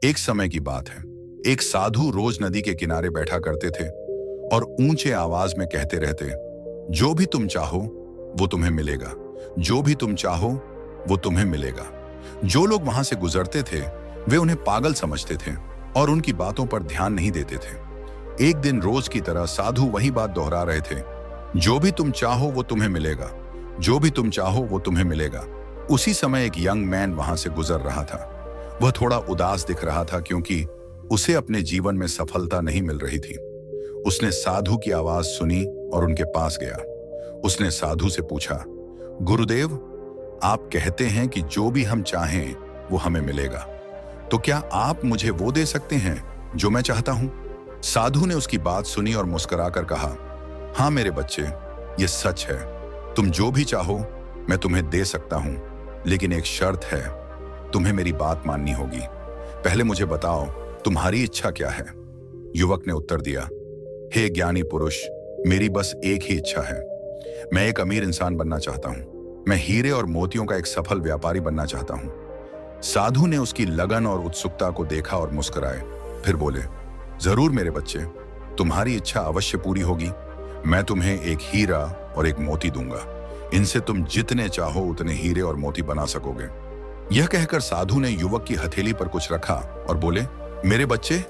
एक समय की बात है। एक साधु रोज नदी के किनारे बैठा करते थे और ऊंचे आवाज में कहते रहते, जो भी तुम चाहो वो तुम्हें मिलेगा, जो भी तुम चाहो वो तुम्हें मिलेगा। जो लोग वहां से गुजरते थे वे उन्हें पागल समझते थे और उनकी बातों पर ध्यान नहीं देते थे। एक दिन रोज की तरह साधु वही बात दोहरा रहे थे, जो भी तुम चाहो वो तुम्हें मिलेगा, जो भी तुम चाहो वो तुम्हें मिलेगा। उसी समय एक यंग मैन वहां से गुजर रहा था। वह थोड़ा उदास दिख रहा था क्योंकि उसे अपने जीवन में सफलता नहीं मिल रही थी। उसने साधु की आवाज सुनी और उनके पास गया। उसने साधु से पूछा, गुरुदेव, आप कहते हैं कि जो भी हम चाहें वो हमें मिलेगा, तो क्या आप मुझे वो दे सकते हैं जो मैं चाहता हूं? साधु ने उसकी बात सुनी और मुस्कुराकर कहा, हाँ मेरे बच्चे, ये सच है। तुम जो भी चाहो मैं तुम्हें दे सकता हूं, लेकिन एक शर्त है, तुम्हें मेरी बात माननी होगी। पहले मुझे बताओ तुम्हारी इच्छा क्या है? युवक ने उत्तर दिया, हे ज्ञानी पुरुष, मेरी बस एक ही इच्छा है। मैं एक अमीर इंसान बनना चाहता हूं। मैं हीरे और मोतियों का एक सफल व्यापारी बनना चाहता हूं। साधु ने उसकी लगन और उत्सुकता को देखा और मुस्कुराए। फिर बोले, जरूर मेरे बच्चे, तुम्हारी इच्छा अवश्य पूरी होगी। मैं तुम्हें एक हीरा और एक मोती दूंगा। इनसे तुम जितने चाहो उतने हीरे और मोती बना सकोगे। यह कहकर साधु ने युवक की हथेली पर कुछ रखा और बोले, मेरे बच्चे,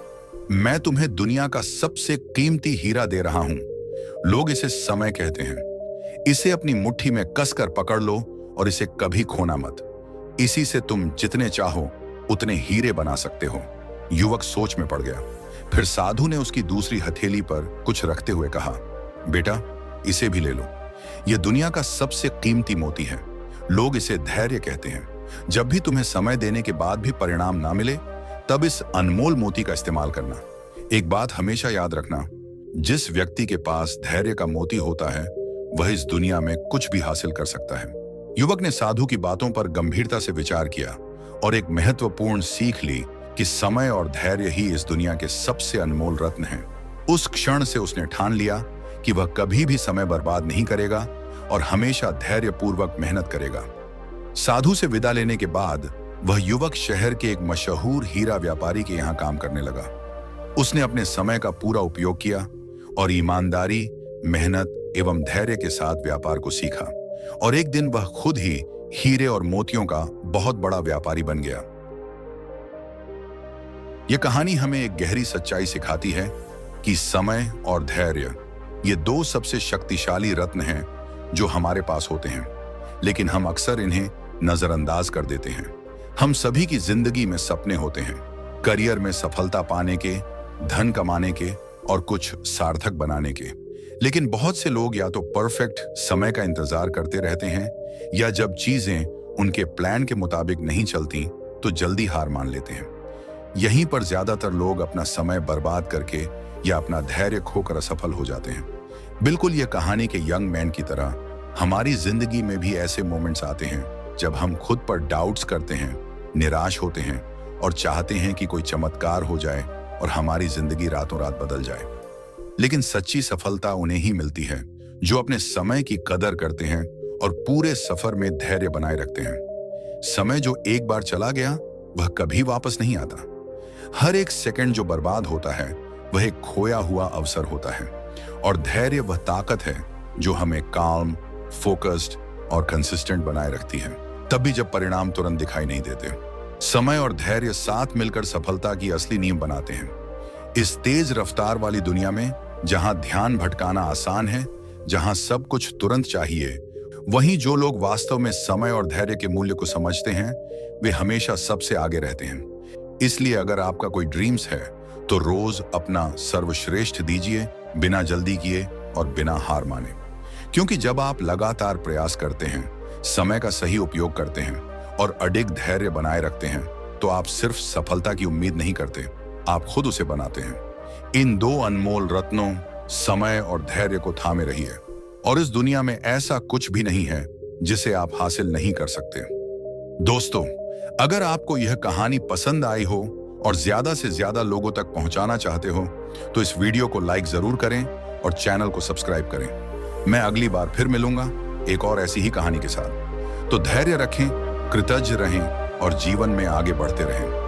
मैं तुम्हें दुनिया का सबसे कीमती हीरा दे रहा हूं। लोग इसे समय कहते हैं। इसे अपनी मुट्ठी में कसकर पकड़ लो और इसे कभी खोना मत। इसी से तुम जितने चाहो उतने हीरे बना सकते हो। युवक सोच में पड़ गया। फिर साधु ने उसकी दूसरी हथेली पर कुछ रखते हुए कहा, बेटा, इसे भी ले लो। यह दुनिया का सबसे कीमती मोती है। लोग इसे धैर्य कहते हैं। जब भी तुम्हें समय देने के बाद भी परिणाम ना मिले, तब इस अनमोल मोती का इस्तेमाल करना। एक बात हमेशा याद रखना, जिस व्यक्ति के पास धैर्य का मोती होता है वह इस दुनिया में कुछ भी हासिल कर सकता है। युवक ने साधु की बातों पर गंभीरता से विचार किया और एक महत्वपूर्ण सीख ली कि समय और धैर्य ही इस दुनिया के सबसे अनमोल रत्न हैं। उस क्षण से उसने ठान लिया कि वह कभी भी समय बर्बाद नहीं करेगा और हमेशा धैर्यपूर्वक मेहनत करेगा। साधु से विदा लेने के बाद वह युवक शहर के एक मशहूर हीरा व्यापारी के यहाँ काम करने लगा। उसने अपने समय का पूरा उपयोग किया और ईमानदारी, मेहनत एवं धैर्य के साथ व्यापार को सीखा और एक दिन वह खुद ही हीरे और मोतियों का बहुत बड़ा व्यापारी बन गया। यह कहानी हमें एक गहरी सच्चाई सिखाती है कि समय और धैर्य ये दो सबसे शक्तिशाली रत्न हैं जो हमारे पास होते हैं, लेकिन हम अक्सर इन्हें नजरअंदाज कर देते हैं। हम सभी की जिंदगी में सपने होते हैं, करियर में सफलता पाने के, धन कमाने के और कुछ सार्थक बनाने के, लेकिन बहुत से लोग या तो परफेक्ट समय का इंतजार करते रहते हैं या जब चीजें उनके प्लान के मुताबिक नहीं चलती तो जल्दी हार मान लेते हैं। यहीं पर ज्यादातर लोग अपना समय बर्बाद करके या अपना धैर्य खोकर असफल हो जाते हैं। बिल्कुल यह कहानी के यंग मैन की तरह हमारी जिंदगी में भी ऐसे मोमेंट्स आते हैं जब हम खुद पर डाउट्स करते हैं, निराश होते हैं और चाहते हैं कि कोई चमत्कार हो जाए और हमारी जिंदगी रातों रात बदल जाए। लेकिन सच्ची सफलता उन्हें ही मिलती है जो अपने समय की कदर करते हैं और पूरे सफर में धैर्य बनाए रखते हैं। समय जो एक बार चला गया वह कभी वापस नहीं आता। हर एक सेकंड जो बर्बाद होता है वह एक खोया हुआ अवसर होता है और धैर्य वह ताकत है जो हमें काम, फोकस्ड और कंसिस्टेंट बनाए रखती है, तब भी जब परिणाम तुरंत दिखाई नहीं देते। समय और धैर्य साथ मिलकर सफलता की असली नींव बनाते हैं। इस तेज रफ्तार वाली दुनिया में जहां ध्यान भटकाना आसान है, जहां सब कुछ तुरंत चाहिए, वहीं जो लोग वास्तव में समय और धैर्य के मूल्य को समझते हैं वे हमेशा सबसे आगे रहते हैं। इसलिए अगर आपका कोई ड्रीम्स है तो रोज अपना सर्वश्रेष्ठ दीजिए, बिना जल्दी किए और बिना हार माने। क्योंकि जब आप लगातार प्रयास करते हैं, समय का सही उपयोग करते हैं और अडिग धैर्य बनाए रखते हैं तो आप सिर्फ सफलता की उम्मीद नहीं करते, आप खुद उसे बनाते हैं। इन दो अनमोल रत्नों समय और धैर्य को थामे रहिए और इस दुनिया में ऐसा कुछ भी नहीं है जिसे आप हासिल नहीं कर सकते। दोस्तों, अगर आपको यह कहानी पसंद आई हो और ज्यादा से ज्यादा लोगों तक पहुंचाना चाहते हो तो इस वीडियो को लाइक जरूर करें और चैनल को सब्सक्राइब करें। मैं अगली बार फिर मिलूंगा एक और ऐसी ही कहानी के साथ। तो धैर्य रखें, कृतज्ञ रहें और जीवन में आगे बढ़ते रहें।